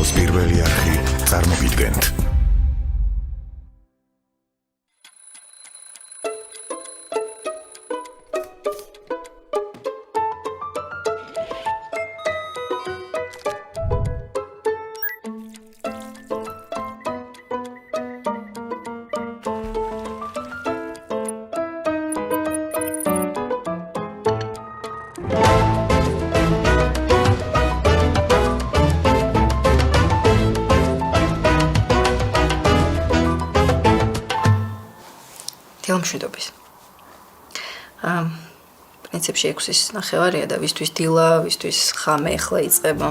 საქართველოს პირველი არხი წარმოგიდგენთ. მშვიდობის. პრინციპში 6-ის ნახევარია და ვისთვის დილა, ვისთვის ხამე ახლა იწყება.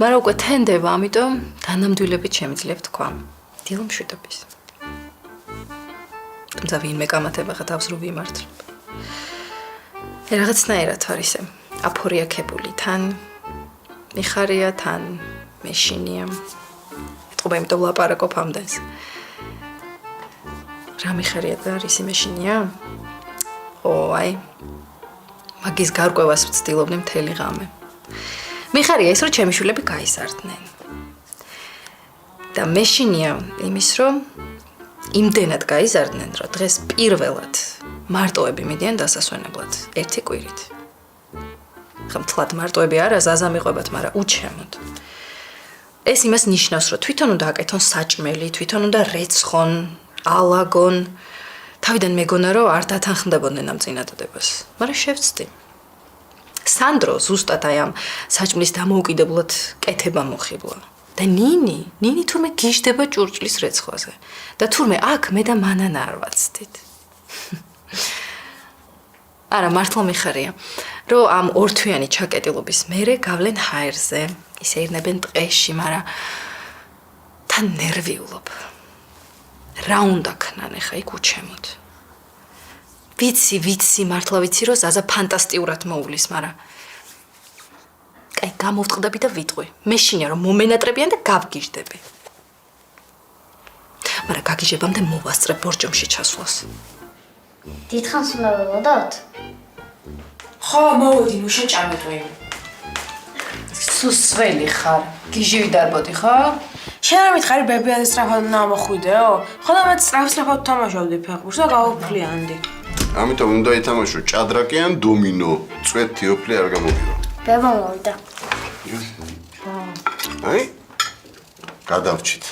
მაგრამ უკვე თენდება, ამიტომ დანამდვილებით შემიძლია ვთქვა. დილა მშვიდობის. თუმცა ვინმე კამათება ხა თავს რო ვიმართლებ. რაღაცნაირად არის ეს აფორიაქებული, თან მიხარია, თან მეშინია. ეთყობა იმიტომ ვლაპარაკობ ამდენს. რა მიხარია და რისი მეშინია? აი, მაგის გარკვევას ვცდილობდი მთელი ღამე. მიხარია ის, რომ ჩემი შვილები გაიზარდნენ. და მეშინია იმის, რომ იმდენად გაიზარდნენ, რომ დღეს პირველად მარტოები მიდიან დასასვენებლად, ერთი კვირით. ხა მთლად მარტოები არა, ზაზა მიყვებათ, მაგრამ უჩემოდ. ეს იმას ნიშნავს, რომ თვითონ უნდა აკეთონ საჭმელი, თვითონ უნდა რეცხონ, ალაგონ. თავიდან მეგონა რომ არ დათანხმდებოდნენ ამ წინადადებას, მაგრამ შევცდი. სანდრო ზუსტად აი ამ საჭმლის დამოუკიდებლად კეთება მოხიბლა. და ნინი თურმე გიждდება ჭურჭლის რეცხვაზე. და თურმე აქ მე და მანანა არ ვაცდით. არა, მართლა მიხარია, რომ ამ ორთვიანი ჩაკეტილობის მერე გავლენ ჰაერზე, ისე ირნებენ ტყეში, მაგრამ თან ნერვიულობ. რა უნდა ქნან ახლა იქ უჩემოდ. ვიცი, მართლა ვიცი, რომ ზაზა ფანტასტიურად მოუვლის, მაგრამ კაი, გამოვწყდები და ვიტყვი. მეშინია რომ მომენატრებიან და გავგიждები. მაგრამ გაგიჟებამდე მოვასწრებ ბორჯომში ჩასვლას. დიდხანს უნდა ველოდოთ? ხო, მოვედი, ნუ შეჭამეთვე. სუსველი ხარ. გიჟივი დარბოდი, ხო? შენ არ მითხარი ბებიაზე სწრაფად უნდა ამოხვიდეო? ხოლმე მათ სწრაფ თამაშობდი ფეხბურთს და გავუფლიანდი. ამიტომ უნდა ითამაშო ჭადრაკი ან დომინო. წვეთ თიოფლი არ გამოგირო. ბება მოვიდა. აი? გადავრჩით.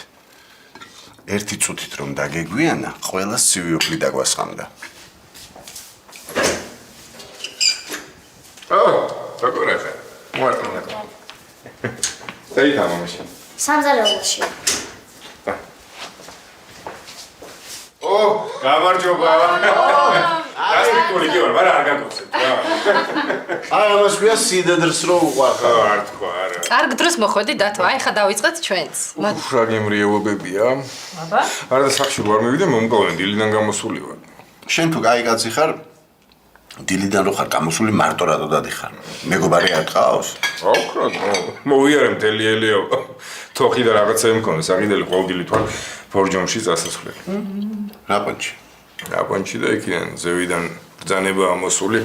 ერთი წუთით რომ დაგეგვიანა, ყველას ცივი დაგვასხამდა. როგორ ახლა? მოარტყნა. დაითამა მაშინ. სამზარეულოში. გამარჯობა. გასტრიკული კი ვარ, მაგრამ არ გაგოცეთ რა. აი ამას ქვია სიდედრს რო უყვარხარ. არ თქვა არა. კარგ დროს მოხვედი დათო, აი ხა დავიწყეთ ჩვენც. რა გემრიელობებია? აბა? არა და სახში ვარ მივიდე, მომგავენ დილიდან გამოსული ვარ. შენ თუ კაი კაცი ხარ, დილიდან რო ხარ გამოსული მარტო რატო დადიხარ? მეგობარი არ ყავს? აუხრად, მოვიარე მთელი ელიო. თოხი და რაღაცები მქონდა, საყიდელი ყოველდილი თვალ ბორჯომში წასასვლელი. აპონჩი და იქიდან ზევიდან ბრძანება ამოსული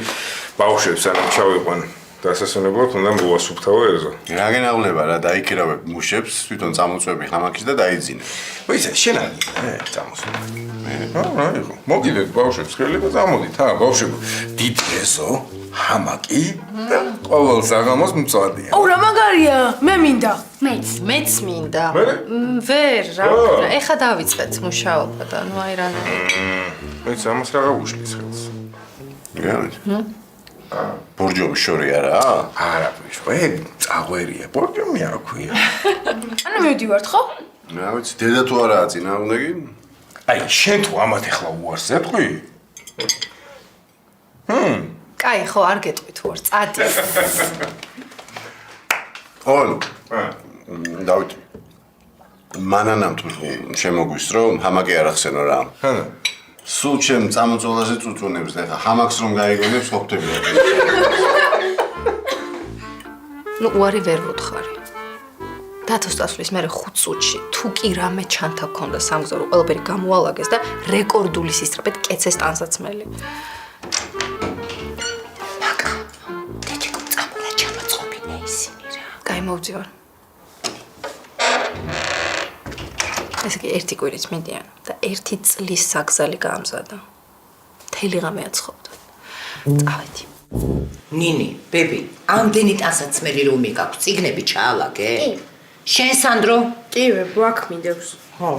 ბავშვებს ანამ ჩავიყვან დასასვენებლად უნდა მოვასუფთავო ეზო. რა გენაღლება რა დაიქირავებ მუშებს, თვითონ წამოწვევი ხამაკის და დაიძინე. ვიზე, შენ არ წამოსული. რა იყო? მოგიდეთ ბავშვებს ხელება წამოდით, ბავშვებო. დიდ ეზო, ჰამაკი და ყოველ საღამოს მწვადია. რა მაგარია? მე მინდა. მეც მინდა. მე? ვერ, რა. ეხა დავიწყეთ მუშაობა და ნუ აი რა. მეც ამას რა გავუშლის ხელს. გიგავით? ბორჯომი შორი არა? არა, ბიჭო, წაღვერია, ბორჯომი არ ქვია. ანუ მივდივართ ხო? რა ვიცი, დედა თუ არაა წინააღმდეგი? აი, შენ თუ ამათ ახლა უარს ეტყვი? კაი, ხო, არ გეტყვით უარ, წადი. ოლ. დავით. მანანამ თუ შემოგვისწრო, რომ ჰამაკი არ ახსენო რა. სულ ჩემ წამოწოლაზე წუწუნებს და ხა ჰამაკს რომ გაიგონებს ყოფტები. ნუ უარი ვერ ვუთხარი. დათოს დასვლის მერე 5 წუთში თუ კი რამე ჩანთა გქონდა სამგზავრო ყველაფერი გამოალაგეს და რეკორდული სისწრაფით კეცეს ტანსაცმელი. მაკა, დედიკო წამოლა ჩამოწყობინე ისინი რა. კაი მოვძივარ. ესე იგი ერთი კვირით მიდიან და ერთი წლის საგზალი გაამზადა. მთელი ღამე აცხობდა. წავედი. ნინი, ბები, ამდენი ტანსაცმელი რომი გაქვს, წიგნები ჩაალაგე? კი. შენ სანდრო? კი, ვაკ მინდებს. ხო.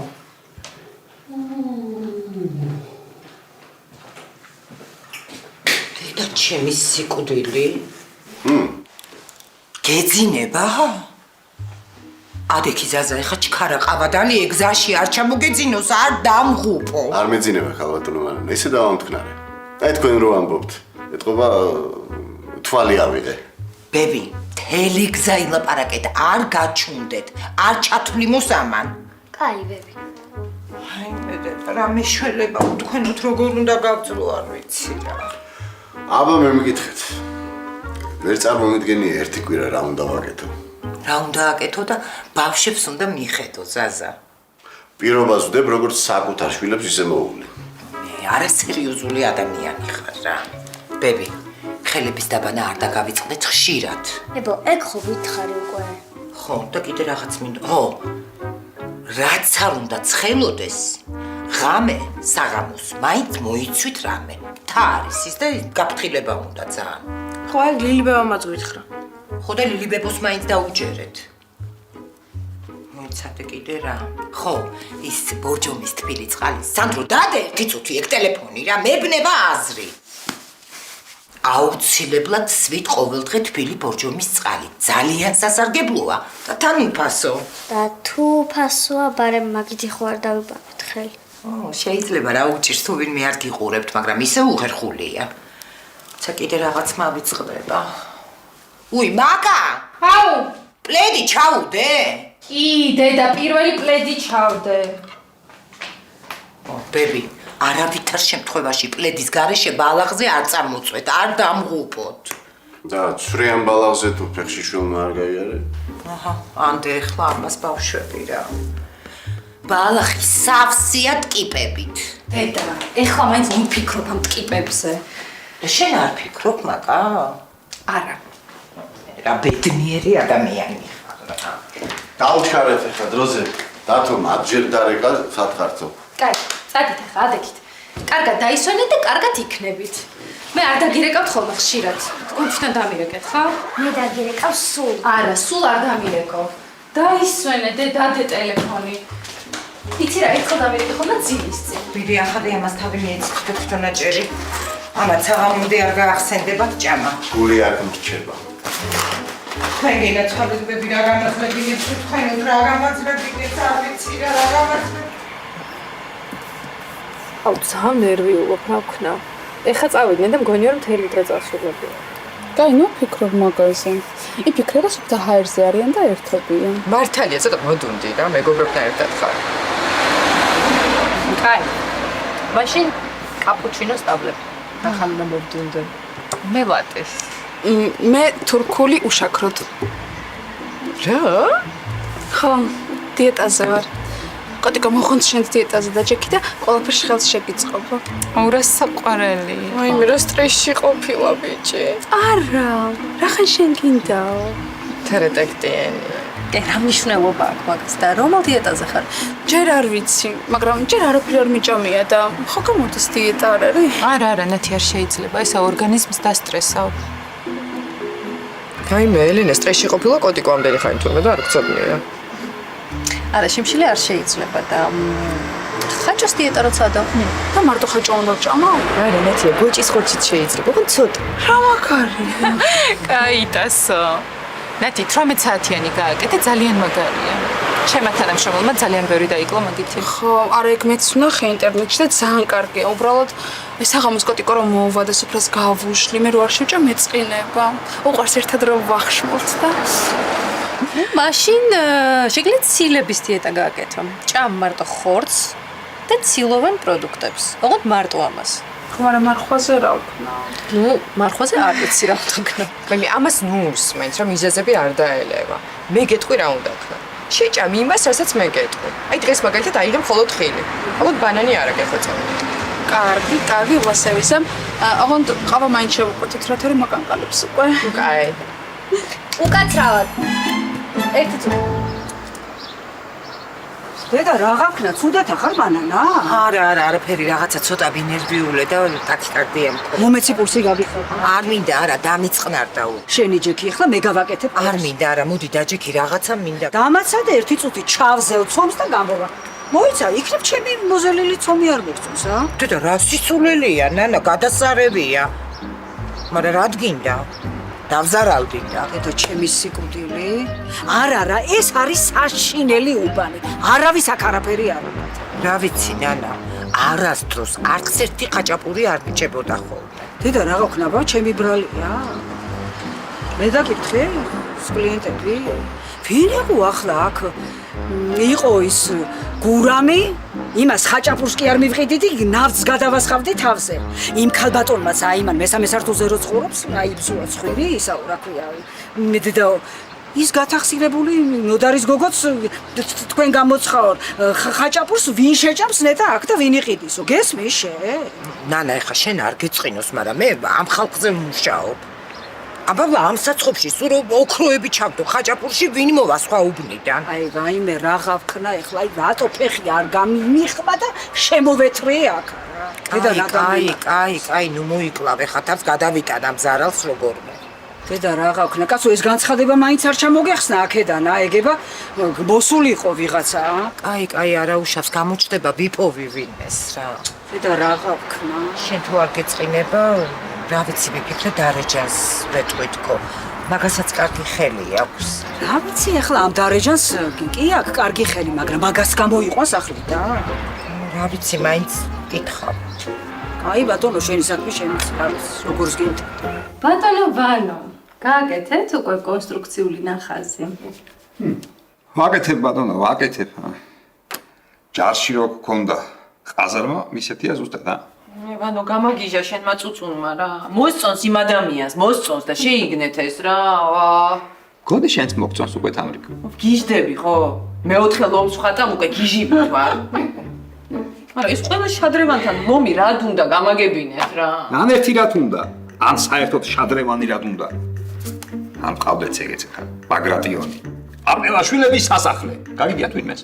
და ჩემი სიკვდილი? გეძინება? ადექი ზაზა, ეხა ჩქარა ყავადალი ეგზაში არ ჩამოგეძინოს, არ დამღუპო. არ მეძინება ხალბატონო მანანა, ესე დავამტკნარე. აი თქვენ რო ამბობთ, ეთყობა თვალი ავიღე. ბები, მთელი გზა ილაპარაკეთ, არ გაჩუნდეთ, არ ჩათვლი მოსამან. კაი, ბები. აი მე რა მეშველება თქვენოთ როგორ უნდა გავწრო არ ვიცი რა. აბა მე მეკითხეთ. ვერ წარმომიდგენი ერთი კვირა რა უნდა ვაკეთო. რა უნდა აკეთო და ბავშვებს უნდა მიხედო ზაზა. პირობას ვდებ როგორც საკუთარ შვილებს ისე მოუვლი. მე არასერიოზული ადამიანი ხარ რა. ბები, ხელების დაბანა არ დაგავიწყდეთ ხშირად. ებო, ეგ ხო ვითხარი უკვე. ხო, და კიდე რაღაც მინდა. ხო. რაც არ უნდა ცხელოდეს, ღამე საღამოს მაინც მოიცვით რამე. თა არის ის და გაფრთხილება უნდა ძალიან. ხო, აი ლილიბებამაც გითხრა. ხო და ლილიბებოს მაინც დაუჯერეთ. მოიცადე კიდე რა. ხო, ის ბორჯომის თბილი წყალი. სანდრო, დადე ერთი წუთი ეგ ტელეფონი რა, მებნება აზრი. აუცილებლად სვით ყოველდღე თბილი ბორჯომის წყალი. ძალიან სასარგებლოა და თან უფასო. და თუ ფასოა, ბარემ მაგითი ხო არ დავიბარეთ ხელი. შეიძლება რა უჭირს თუ ვინმე არ გიყურებთ, მაგრამ ისე უხერხულია. ცა კიდე რაღაც მავიწყდება. უი, მაგა! აუ! პლედი ჩაუდე? კი, დედა, პირველი პლედი ჩავდე. ბები, არავითარ შემთხვევაში პლედის გარეშე ბალაღზე არ წარმოწვეთ, არ დამღუპოთ. და ცვრიან ბალაღზე თუ ფეხში შვილმა არ გაიარე? აჰა, ამდე ახლა ამას ბავშვები რა. ბალახი სავსეა ტკიპებით. დედა, ეხლა მაინც ვიფიქრობ ამ ტკიპებზე. და შენ არ ფიქრობ, მაგა? არა. რა ბედნიერი ადამიანი ხარ. დავჩქარეთ ახლა დროზე. დათო მადჯერ დარეკა სათხართო. კაი, წადით ახლა, ადექით. კარგად დაისვენეთ და კარგად იქნებით. მე არ დაგირეკავთ ხოლმე ხშირად. თქვენ თვითონ დამირეკეთ, ხო? მე დაგირეკავ სულ. არა, სულ არ დამირეკო. დაისვენე და დადე ტელეფონი. იცი რა, ერთხელ დამირეკე ხოლმე ძილის წინ. ბიდი ახალი ამას თავი მიეცით თვითონაჭერი. ამათ საღამომდე არ გაახსენდებათ ჭამა. გული არ გმრჩება. თქვენ გინაცვალებები რა გამაძლებინეთ, თქვენ რა გამაძლებინეთ, არ ვიცი რა გამაძლebinეთ. აუ, ძალიან ნერვიულობ, რა ვქნა. ეხა წავიდნენ და მგონი რომ მთელი დღე წასულებია. კაი, ნუ ფიქრობ მაგაზე. იფიქრება, სულ ჰაერზე არიან და ერთობიან. მართალია, ცოტა მოდუნდი რა, მეგობრებთან ერთად ხარ. კაი. მაშინ კაპუჩინოს ტაბლეტი. ახლა უნდა მოვდუნდე. მე ლატეს. მე თურქული უშაქროთ. რა? ხო, დიეტაზე ვარ. კოტიკო მოხონთ შენ დიეტაზე და ჯექი და ყველაფერს ხელს შეგიწყობო. აურა საყვარელი. აი, მე რა სტრესში ყოფილა ბიჭი. არა, რახან შენ გინდაო? თერეტექტიანი. რა მნიშვნელობა აქვს მაგას და რომელ დიეტაზე ხარ? ჯერ არ ვიცი, მაგრამ ჯერ არაფერი არ მიჭამია და ხო გამოდის დიეტა არ არის? არა, ნათი არ შეიძლება, ესა ორგანიზმს დასტრესავ. აი მე ელენე სტრესში ყოფილა კოტიკო ამდენი ხანი თურმე და არ გწოდნია. არა, შიმშილე არ შეიძლება და ხაჭოს დიეტა როცა დავხნი. და მარტო ხაჭო უნდა ჭამა? არა, ნათია, გოჭის ხორცით შეიძლება, ხო ცოტა. რა მაგარია. კაიტასო. ნათი 18 საათიანი გააკეთე, ძალიან მაგარია. ჩემმა თანამშრომელმა ძალიან ბევრი დაიკლო მაგითი. ხო, არა ეგ მეც ვნახე ინტერნეტში და ძალიან კარგია. უბრალოდ ეს საღამოს კოტიკო რომ მოვა და სუფრას გავუშლი, მე რო არ შევჭა მეწყინება. უყვარს ერთად რომ ვახშმოთ და მაშინ შეგიძლიათ ცილების დიეტა გააკეთო. ჭამ მარტო ხორცს და ცილოვან პროდუქტებს. ოღონდ მარტო ამას. ხო, მაგრამ მარხვაზე რა ვქნა? ნუ, მარხვაზე არ ვიცი რა უნდა ვქნა. მე ამას ნუ უსმენთ, რომ მიზეზები არ დაელევა. მე გეტყვი რა უნდა ვქნა. შეჭამი იმას, რასაც მე გეტყვი. აი დღეს მაგალითად აიღე მხოლოდ ხილი. ალბათ ბანანი არ აგეხვეწავ. კარგი, კარგი, ვასევისე. ოღონდ ყავა მაინც შევუკვეთით, რა თორე მაგანყალებს უკვე. კაი. უკაცრავად. ერთი წუთი. დედა რაღაცნა ცუდად ახარ მანანა? არა, არაფერი, რაღაცა ცოტა ბინერვიულე და ტაქიკარდია მქონდა. მომეცი პულსი გაგიხსნა. არ მინდა, არა, დამიწყნარდა. შენი ჯექი ახლა მე გავაკეთებ. არ მინდა, არა, მოდი დაჯექი, რაღაცა მინდა. დამაცადე ერთი წუთი ჩავზევ ცომს და გამბობა. მოიცა, იქნებ ჩემი მოზელილი ცომი არ მოგწონს, ა? დედა, რა სიცოცხლეა, ნანა, გადასარევია. მაგრამ რა გინდა? დავზარავდი და დედა ჩემი სიკვდილი. არა, ეს არის საშინელი უბანი. არავის აქ არაფერი არ უნდა. რა ვიცი, ნანა, არასდროს არც ერთი ხაჭაპური არ მიჭებოდა ხოლმე. დედა რა გქნაბა, ჩემი ბრალია? მე დაგიკითხე, კლიენტები. ვინ იყო ახლა აქ? იყო ის გურამი, იმას ხაჭაპურს კი არ მივყიდიდი, ნავთს გადავასხავდი თავზე. იმ ქალბატონმაც აი მან მესამე სართულზე რო ცხოვრობს, აი ბზუა ხვირი, ისაო რა ქვია. მე დედა ის გათახსირებული ნოდარის გოგოც თქვენ გამოცხაოთ ხაჭაპურს ვინ შეჭამს ნეტა აქ და ვინ იყიდისო გესმის შენ? ნანა, ეხა შენ არ გეწყინოს, მაგრამ მე ამ ხალხზე ვმუშაობ. აბა ამ საცხობში სულ ოქროები ჩავდო ხაჭაპურში ვინ მოვა სხვა უბნიდან. აი რაიმე რაღა ვქნა ეხლა აი რატო ფეხი არ გამიხმა და შემოვეთრე აქ. დედა რა კაი, ნუ მოიკლავე ხათავს გადავიტანა მზარალს როგორმე. დედა რაღა ვქნა, კაცო ეს განცხადება მაინც არ ჩამოგეხსნა აქედან, ეგება მოსულიყო ვიღაცა. კაი, არა უშავს გამოჩდება ბიპოვი ვინმეს რა. დედა რაღა ვქნა. შენ თუ არ გეწყინება, რა ვიცი, ვიფიქრე დარეჯანს ვეტყვიტქო. მაგასაც კარგი ხელი აქვს. რა ვიცი, ახლა ამ დარეჯანს კი აქვს კარგი ხელი, მაგრამ მაგას გამოიყვანს ახლიდან. რა ვიცი, მაინც კითხავ. აი ბატონო, შენი საქმე შემიც არის, როგორც გინდა. ბატონო ვანო, გააკეთეთ უკვე კონსტრუქციული ნახაზი. ვაკეთებ ბატონო, ვაკეთებ. ჯარში რო გქონდა ყაზარმა, მისეთია ზუსტად, ა? ვანო, გამაგიჟა შენმა წუწუნმა რა. მოსწონს იმ ადამიანს, მოსწონს და შეიგნეთ ეს რა. გოდი შენც მოგწონს უკვე თამრიკო. გიჟდები ხო? მეოთხე ლომს ხატამ უკვე გიჟიბი ვარ. არა, ეს ყველა შადრევანთან ლომი რა უნდა გამაგებინეთ რა. ან ერთი რა თუნდა, ან საერთოდ შადრევანი რა თუნდა. ან ყავდეთ ეგეც ხა, ბაგრატიონი. აპელაშვილების სასახლე. გაგიდიათ ვინმეს?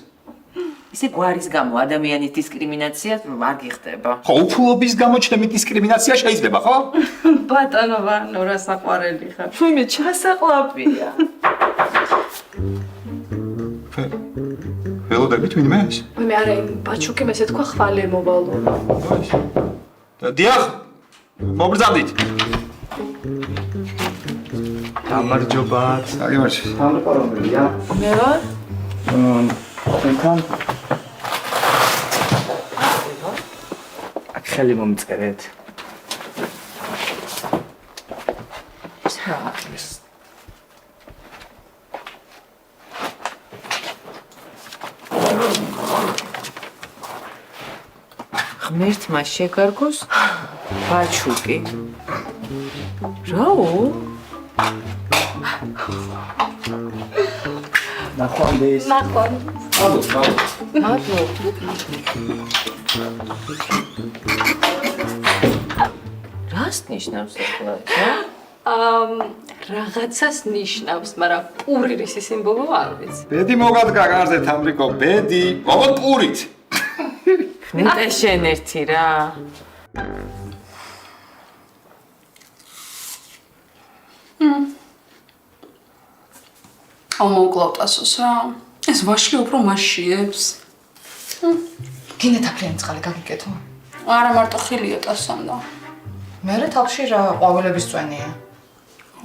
ისე გვარის გამო ადამიანის დისკრიმინაცია არ გიხდება. ხო, უფულობის გამო ჩემი დისკრიმინაცია შეიძლება, ხო? ბატონო ვანო, რა საყვარელი ხარ. ვიმე ჩასაყლაპია. ველოდებით ვინმეს? მე არა იმ ბაჩუკიმ ესე თქვა ხვალე მოვალო. დიახ, მოგზადით. გამარჯობათ. საგიმარჯო. სამყაროა. მე ვარ? თქვენთან აქ ხელი მომწერეთ. ღმერთმა შეგარგოს ბაჩუკი. რაო? ნახვამდის. მადლობა. რას ნიშნავს ახლა? რაღაცას ნიშნავს, მაგრამ პურირის სიმბოლო არ ვიცი. ბედი მოგადგა გარზე თამრიკო, ბედი. მოგოთ პურით. ნეტე შენ ერთი რა. ამოკლავტასოს რა. ეს ვაშლი უფრო მასშიებს. გინდა თაფლიანი წყალი გაგიკეთო. არა მარტო ხილია ტასამ და. მე თავში რა ყვავილების წვენია.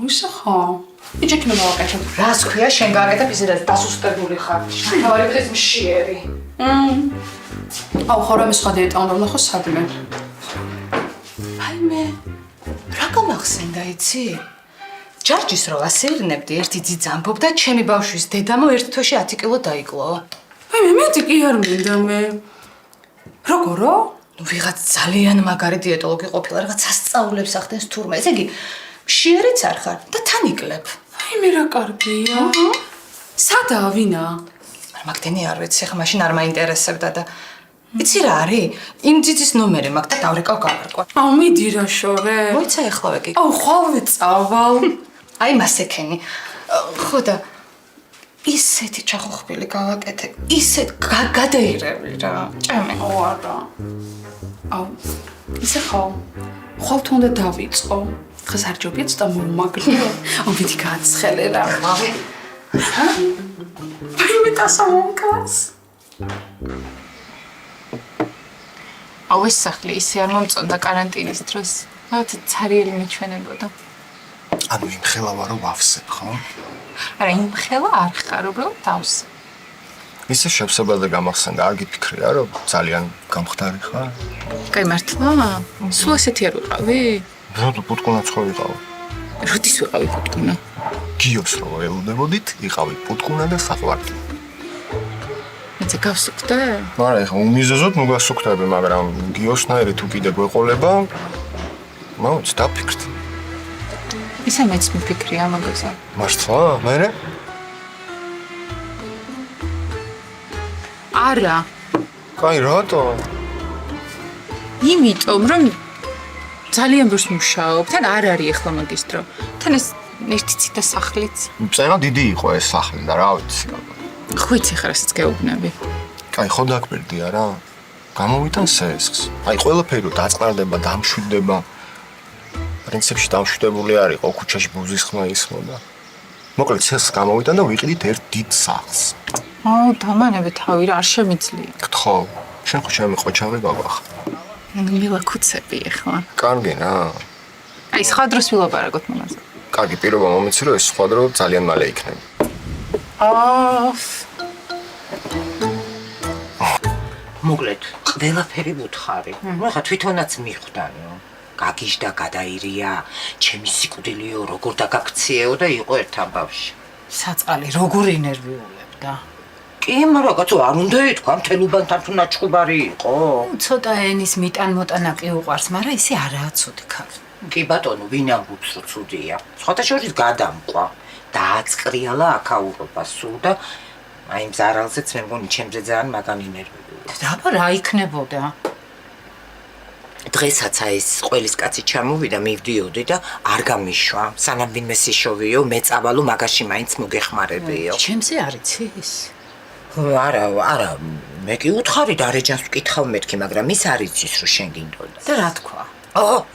ისა ხო? იჭიქ მე მოვაკეთებ. რას ქვია შენ გააკეთებ ისე რაც დასუსტებული ხარ. თავარი დღეს მშიერი. აუ ხო რამე სხვა დიეტა უნდა ვნახო სადმე. აი მე რა გამახსენდა იცი? ჯარჯის რო ასეირნებდი ერთი ძიძა ამბობდა ჩემი ბავშვის დედამო ერთ თვეში 10 კილო დაიკლო. აი მე მეტი კი არ მინდა მე. როგორო? ნუ ვიღაც ძალიან მაგარი დიეტოლოგი ყოფილა, რაღაც სასწაულებს ახდენს თურმე. ესე იგი მშიერიც არ ხარ და თან იკლებ. აი მე რა კარგია. სადაა ვინა? მაგდენი არ ვიცი, ხა მაშინ არ მაინტერესებდა და იცი რა არის? იმ ძიძის ნომერი მაგ და დავრეკავ გავარკვა. აუ მიდი რა შორე. მოიცა ეხლავე კი. აუ ხვალე წავალ. აი მასეკენი. ხო და ისეთი ჩახოხბილი გავაკეთე, ისეთ გადაირევი რა. ჭამე. არა. აუ, ისე ხომ. ხვალ თუ უნდა დავიწყო. ხეს არ ჯობია ცოტა მომაგრე. აუ ვიდი გააცხელე რა. მავე. მე დასამონკას. აუ ეს სახლი ისე არ მომწონდა კარანტინის დროს. რაღაც ცარიელი მიჩვენებოდა. ანუ იმ ხელა ვარო ვავსებ, ხო? არა, იმ ხელა არ ხარ, უბრალოდ დავსე. ისე შევსებაზე გამახსენდა, არ გიფიქრია, რომ ძალიან გამხდარი ხარ? კაი მართლა? სულ ესეთი არ ვიყავი? როდი პუტკუნაც ხო ვიყავ? როდის ვიყავი პუტკუნა? გიოს რო ელოდებოდით, იყავი პუტკუნა და საყვარდი. მეც გავსუქდე? არა, ეხა უმიზეზოდ ნუ გასუქდები, მაგრამ გიოსნაირი თუ კიდე გვეყოლება, მოუც დაფიქრდი. ისე მეც მიფიქრია მაგაზე. მართლა? მერე? არა. კაი, რატო? იმიტომ რომ ძალიან ბევრს მუშაობ, თან არ არის ახლა მაგის დრო. თან ეს ერთი ციტა სახლიც. წერა დიდი იყო ეს სახლი და რა ვიცი. ხვიცი ხარ ესეც გეუბნები. კაი, ხო დაგბერდი არა? გამოვიტან სესხს. აი, ყველაფერი დაწყარდება, დამშვიდდება. პრინციპში დამშვიდებული არ იყო, ქუჩაში ბუზის ხმა ისმოდა. მოკლედ სესხს გამოვიტან და ვიყიდით ერთ დიდ სახლს. აუ, დამანები თავი რა არ შემიძლია. გთხოვ, შენ ხო ჩემი ყოჩავი გავახ. მილაქუცები ახლა. კარგი რა. აი, სხვა დროს ვილაპარაკოთ მაგაზე. კარგი, პირობა მომიცი, რომ ეს სხვა დრო ძალიან მალე იქნება. მოკლედ, ყველაფერი ვუთხარი. ხა თვითონაც მიხვდანო. გაგიჟდა, გადაირია, ჩემი სიკვდილიო, როგორ დაგაქციეო და იყო ერთ ამბავში. საწყალი როგორ ინერვიულებდა? კი, მაგრამ კაცო, არ უნდა ეთქვა, მთელუბანთან თუ ნაჩხუბარი იყო. ცოტა ენის მიტან-მოტანა კი უყვარს, მაგრამ ისე არაა ცუდი ქალი. კი ბატონო, ვინ ამბობს რომ ცუდია? სხვათა შორის გადამყვა. დააწკრიალა აქაურობა სულ და აი იმ ზარალზეც მე მგონი ჩემზე ძალიან მაგან ინერვიულია. დაბა რა იქნებოდა? დღესაც ეს ყველის კაცი ჩამოვიდა, მივდიოდი და არ გამიშვა. სანამ ვინმე სიშოვიო, მე წავალო, მაგაში მაინც მოგეხმარებიო. ჩემზე არ იცის? არა, მე კი უთხარი და რეჯანს ვკითხავ მეთქი, მაგრამ ის არ იცის რომ შენ გინდოდა. და რა თქვა?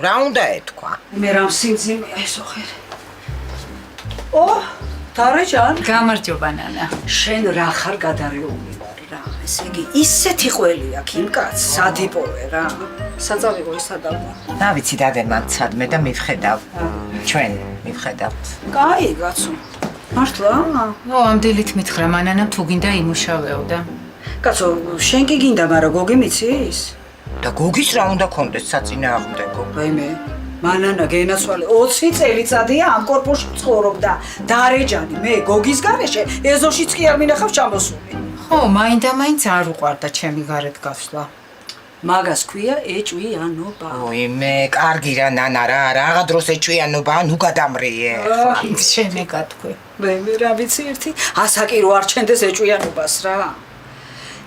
რა უნდა ეთქვა? მე რამ სიმძიმეა ეს ოხერი. დარეჯან, გამარჯობა ნანა. შენ რა ხარ გადარეული ვარ რა. ესე იგი, ისეთი ყველი აქვს იმ კაცს, სადიპოვე რა. საწავიღო ისადავდა. რა ვიცი, დადე მან ცადმე და მივხედავ. ჩვენ მივხედავთ. კაი, კაცო. მართლა? ამდელით მითხრა მანანამ თუ გინდა იმუშავეო და. კაცო, შენ კი გინდა, მაგრამ გოგი მიცის? და გოგის რა უნდა კონდეს საწინააღმდეგო? რაიმე, მანანა გენაცვალე 20 წელიწადია ამ კორპუსში ცხოვრობდა. დარეჯანი, მე გოგის გარეშე ეზოშიც კი არ მინახავს ჩამოსული. ხო, მაინდა-მაინც არ უყვარდა ჩემი გარეთ გასვლა. მაგას ქვია ეჭვიანობა. ой, მე კარგი რა ნანა რა, რაღა დროს ეჭვიანობა, ნუ გადამრიე. შენე გათქვი. მე რა ვიცი ერთი, ასაკი რო არ ჩენდეს ეჭვიანობას რა.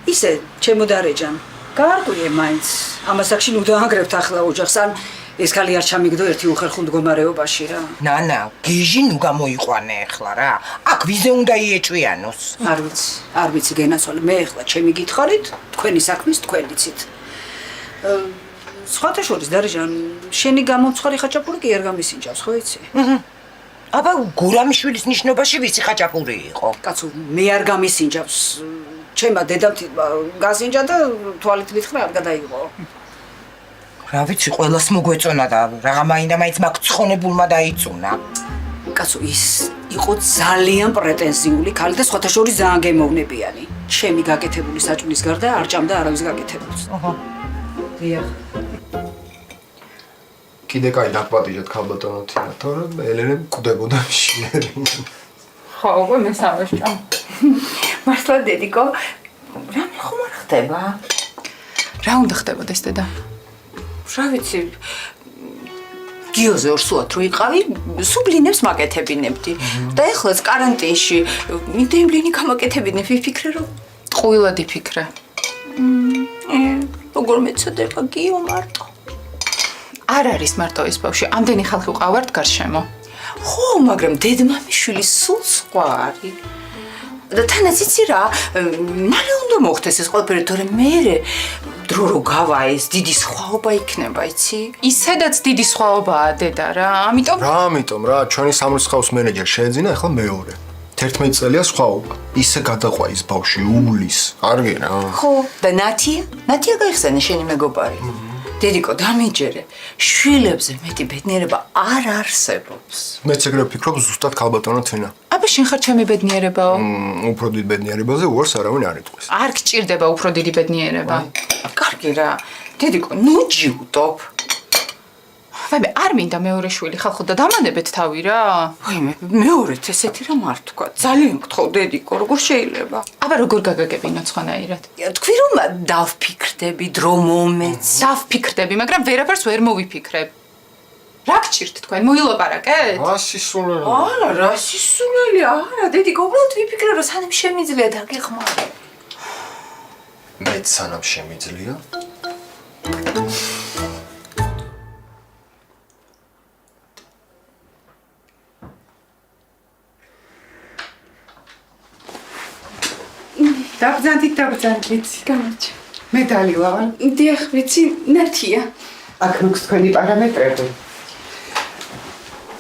ისე, ჩემო დარეჯან, გაარკვიე მაინც. ამასაკში ნუ დაანგრევთ ახლა ოჯახს, ან ეს ქალი არ ჩამიგდო ერთი უხერხულ მდგომარეობაში რა. ნანა, გიჟი ნუ გამოიყვანე ახლა რა. აქ ვიზე უნდა იეჭვიანოს? არ ვიცი გენაცვალე, მე ახლა ჩემი გითხარით, თქვენი საქმის თქვენ იცით. სხვათა შორის დარეჯან, შენი გამომცხარი ხაჭაპური კი არ გამისინჯავს, ხო იცი? აბა გურამიშვილის ნიშნობაში ვიცი ხაჭაპური იყო. კაცო, მე არ გამისინჯავს. ჩემა დედამთილმა გასინჯა და თვალით მითხრა არ გადაიღო. რა ვიცი, ყველას მოგვეწონა და რაღა მაინდა-მაინც მაგ ცხონებულმა დაიწუნა. კაცო, ის იყო ძალიან პრეტენზიული ქალი და სხვათა შორის ძალიან გემოვნებიანი. ჩემი გაკეთებული საჭმლის გარდა არ ჭამდა არავის გაკეთებულს. დიახ. კიდე კაი დაგპატიჟეთ ქალბატონო თინა, თორემ ელენე მკვდებოდა მშიერი. ხო, უკვე მესამე ჭამ. მართლა დედიკო, რამე ხომ არ ხდება? რა უნდა ხდებოდეს დედა? რა ვიცი, გიოზე ორსულად რო იყავი, სუბლინებს მაკეთებინებდი. და ეხლაც კარანტინში, მინდა იმ ბლინი გამაკეთებინე, ვიფიქრე რომ ყვილად იფიქრე. როგორ მეცოდება გიო მარტო? არ არის მარტო ეს ბავშვი, ამდენი ხალხი უყავართ გარშემო. ხო, მაგრამ დედმამიშვილი სულ სხვა არის. და თანაც იცი რა, მალე უნდა მოხდეს ეს ყველაფერი, თორემ მე დრო რო გავაეს, დიდი სხვაობა იქნება, იცი? ისედაც დიდი სხვაობაა დედა რა, ამიტომ რა, ჩვენი სამრიცხაოს მენეჯერ შეეძინა, ახლა მეორე. 11 წელია სხვაობა. ისე გადაყვა ის ბავშვი უვლის. კარგი რა. ხო, და ნათია გაიხსენე შენი მეგობარი. დედიკო, დამიჯერე, შვილებზე მეტი ბედნიერება არ არსებობს. მეც ეგრე ვფიქრობ ზუსტად ქალბატონო თინა. აბა შენ ხარ ჩემი ბედნიერებაო. უფრო დიდ ბედნიერებაზე უარს არავინ არ იტყვის. არ გჭირდება უფრო დიდი ბედნიერება. კარგი რა, დედიკო, ნუ ჯიუტობ. ვაიმე, არ მინდა მეორე შვილი, ხალხო და დამანებეთ თავი რა. ვაიმე, მეორეთ ესეთი რა მარ თქვა. ძალიან გთხოვ, დედიკო, როგორ შეიძლება? აბა როგორ გაგაგებინო სხვანაირად? თქვი რომ დავფიქრდები, დრო მომეც. დავფიქრდები, მაგრამ ვერაფერს ვერ მოვიფიქრებ. რა გჭირთ თქვენ, მოილაპარაკეთ? რა სისულელი. არა, რა სისულელი, არა, დედიკო, უბრალოდ ვიფიქრე რომ სანამ შემიძლია დაგეხმარე. მეც სანამ შემიძლია. დაბრძანდით. გამარჯობა. მე დალივალ. დიახ, ვიცი, ნათია. აქ მოგს თქვენი პარამეტრები.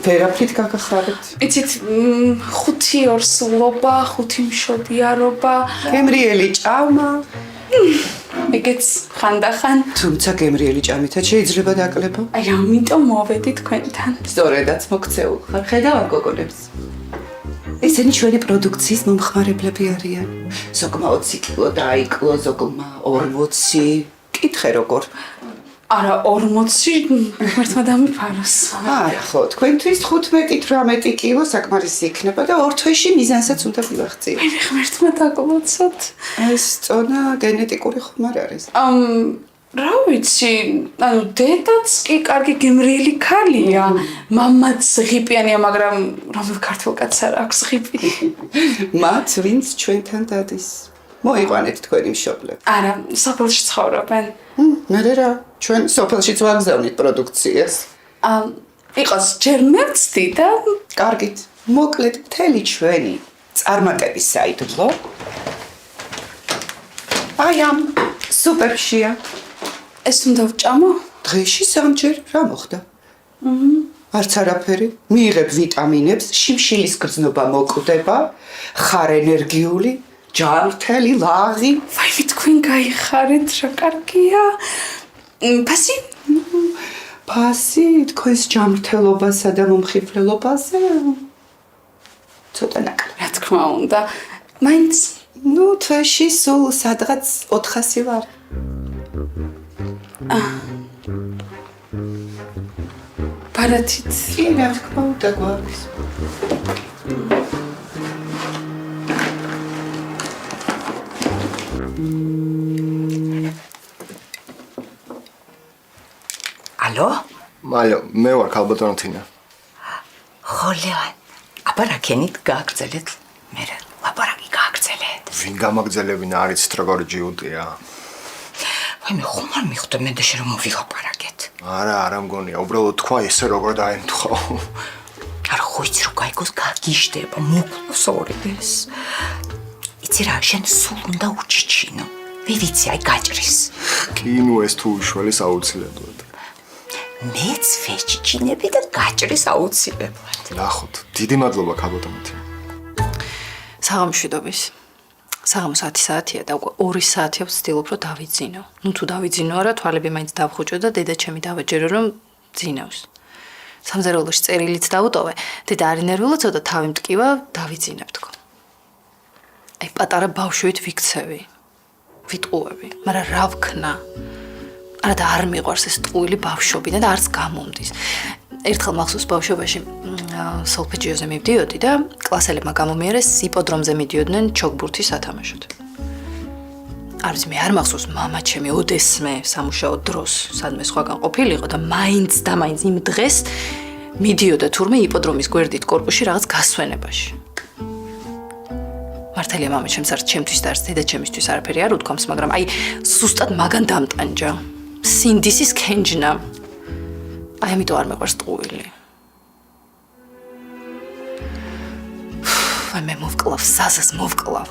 ვერაფრით გაგახარეთ. იცით, 5 ორსულობა, 5 მშობიარობა, გემრიელი ჭამა. ეგეც ხანდახან. თუმცა გემრიელი ჭამითაც შეიძლება დაკლებო. აი, ამიტომ მოვედი თქვენთან. სწორედაც მოქცეულ ხარ. ხედავ გოგონებს. ესენი ჩვენი პროდუქციის მომხმარებლები არიან. ზოგმა 20 კილო დაიკლო, ზოგმა 40. კითხე როგორ? არა, 40 მართლა დამიფაროს. არა, ხო, თქვენთვის 15-18 კილო საკმარისი იქნება და ორ თვეში მიზანსაც უნდა მივაღწიოთ. მე ღმერთმა დაგლოცოთ. ეს წონა გენეტიკური ხომ არ არის? რა ვიცი, ანუ დედაც კი კარგი გემრიელი ქალია, მამაც ღიპიანია, მაგრამ რომელ ქართულ კაცს არ აქვს ღიპი? მათ ვინც ჩვენთან დადის. მოიყვანეთ თქვენი მშობლები. არა, სოფელში ცხოვრობენ. მე რა, ჩვენ სოფელშიც ვაგზავნით პროდუქციას. იყოს ჯერ მევცდი და კარგით. მოკლედ მთელი ჩვენი წარმატების საიდუმლო აი ამ სუპერშია. ეს უნდა ვჭამო? დღეში 3 ჯერ რა მოხდა? არც არაფერი. მიიღებ ვიტამინებს, შიმშილის გრძნობა მოკვდება, ხარ ენერგიული, ჯანმრთელი, ლაღი. ვაიმე, თქვენ გაიხარეთ, რა კარგია. ფასი? ფასი თქვენს ჯანმრთელობასა და მომხიბვლელობაზე? ცოტა ნაკლები. რა თქმა უნდა. მაინც თვეში სულ სადღაც 400 ვარ. ბარათით. კი, რა თქმა უნდა გვაქვს. ალო? მალო, მე ვარ ქალბატონო თინა. ხო, ლევან. აბა რა ქენით გააგრძელეთ? მე ლაპარაკი გააგრძელეთ. ვინ გამაგრძელებინა არიცით როგორი ჯიუტია? ვაიმე, ხომ არ მიხვდა მე და შენ რომ მოვილაპარაკეთ? არა მგონია, უბრალოდ თქვა ესე როგორ დაემთხო. არა, ხო იცი რომ გაიგოს გაგიშდება, მოკლოს ორდეს. იცი რა, შენ სულ უნდა უჩიჩინო. ვიცი, აი გაჭრის. კი, ნუ ეს თუ უშველის აუცილებლად. მეც ვეჩიჩინები და გაჭრის აუცილებლად. ნახოთ, დიდი მადლობა ქალბატონო თინა. საღამოშვიდობის. საღამოს 10 საათია და უკვე 2 საათია ვცდილობ რომ დავიძინო. ნუ თუ დავიძინო არა, თვალები მაინც დავხუჭო და დედა ჩემი დავაჯერო რომ ძინავს. სამზარეულოში წერილიც დავუტოვე. დედა არ ინერვიულა, ცოტა თავი მტკივა, დავიძინებ თქო. აი პატარა ბავშვით ვიქცევი. ვიტყუები, მაგრამ რა ვქნა? არა და არ მიყვარს ეს ტყუილი ბავშვობიდან და არც გამომდის. ერთხელ მახსოვს ბავშვობაში სოლფეჯიოზე მივდიოდი და კლასელებმა გამომიერეს იპოდრომზე მიდიოდნენ ჩოგბურთის სათამაშოდ. არ ვიცი, მე არ მახსოვს მამა ჩემი ოდესმე სამუშაო დროს სადმე სხვაგან ყოფილიყო და მაინც იმ დღეს მიდიოდა თურმე იპოდრომის გვერდით კორპუსში რაღაც გასვენებაში. მართალია მამა ჩემს არც ჩემთვის და არც დედა ჩემისთვის არაფერი არ უთქვამს, მაგრამ აი ზუსტად მაგან დამტანჯა. სინდისის კენჯნა. აი ამიტომ არ მეყვარს ტყუილი. მე მოვკლავ, საზას მოვკლავ.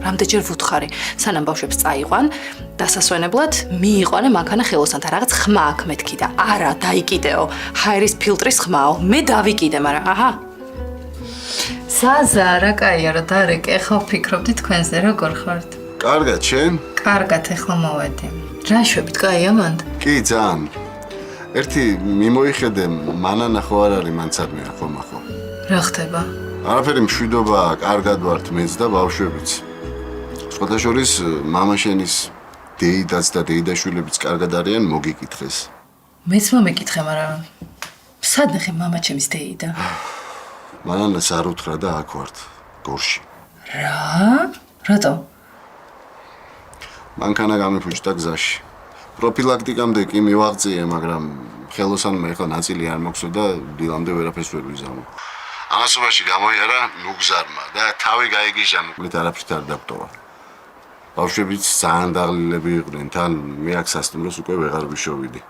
რამდენჯერ ვუთხარი, სანამ ბავშვებს წაიყვან, დასასვენებლად მიიყვანე მანქანა ხელოსანთან, რაღაც ხმა აქ მეთქი და არა, დაიკიდეო. ჰაერის ფილტრის ხმაო, მე დავიკიდე, მაგრამ აჰა. საზა, რა კაია, რა დარეკე, ხო ვფიქრობდი თქვენზე როგორ ხართ? კარგად, შენ? კარგად, ეხლა მოვედი. რა შვებით, კაია მანდ? კი, ძალიან. ერთი მიმოიხედე, მანანა ხო არ არის მანცარნია ხომ ახო. რა ხდება? არაფერი მშვიდობაა, კარგად ვართ მეც და ბავშვებიც. სხვათა შორის მამა შენის დეიდაც და დეიდაშვილებიც კარგად არიან, მოგიკითხეს. მეც მომეკითხე, მაგრამ სად ნახე მამა ჩემის დეიდა? მანანას არ უთხრა და აქ ვართ, გორში. რა? რატო? მანქანა გამიფუჭდა გზაში. პროფილაქტიკამდე კი მივაღწიე, მაგრამ ხელოსანმა ეხლა ნაწილი არ მოხსო და დილამდე ვერაფერს ვერ ვიზამო. ამასობაში გამოიარა ნუგზარმა და თავი გაიგიჟა, მოკლედ არაფრით არ დაგტოვა. ბავშვებიც ძალიან დაღლილები იყვნენ, თან მე აქ სასტუმროს უკვე ვეღარ ვიშოვიდი.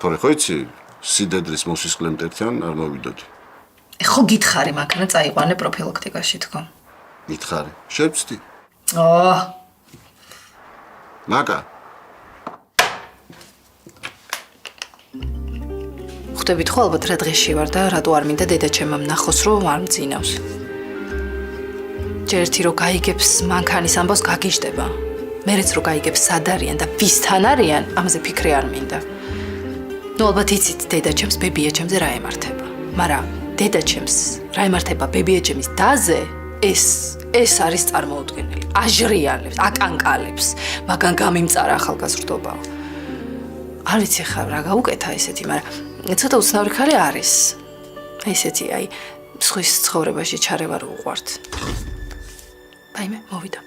თორე ხო იცი, სიდედრის მოსისხლემთ ერთიან არ მოვიდოდი. ხო გითხარი მანქანა წაიყვანე პროფილაქტიკაში თქო. გითხარი, შევწდი. მაკა ხვდებით ხო ალბათ რა დღეში ვარ და რატო არ მინდა დედაჩემმა ნახოს რომ არ მძინავს. ჯერ ერთი რო გაიგებს მანქანის ამბავს გაგიჟდება. მერეც რო გაიგებს სად არიან და ვისთან არიან, ამაზე ფიქრი არ მინდა. ნუ ალბათ იცით დედაჩემს ბებიაჩემზე რა ემართება. მაგრამ დედაჩემს რა ემართება ბებიაჩემის დაზე, ეს არის წარმოუდგენელი. აჟრიალებს, აკანკალებს, მაგან გამიმწარა ახალგაზრდობაო. არ ვიცი ხა რა გაუკეთა ესეთი, მაგრამ ცოტა უცნაური ხარი არის. აი ესეთი, აი, სხვის ცხოვრებაში ჩარევა რო უყვართ. აი მე მოვიდა.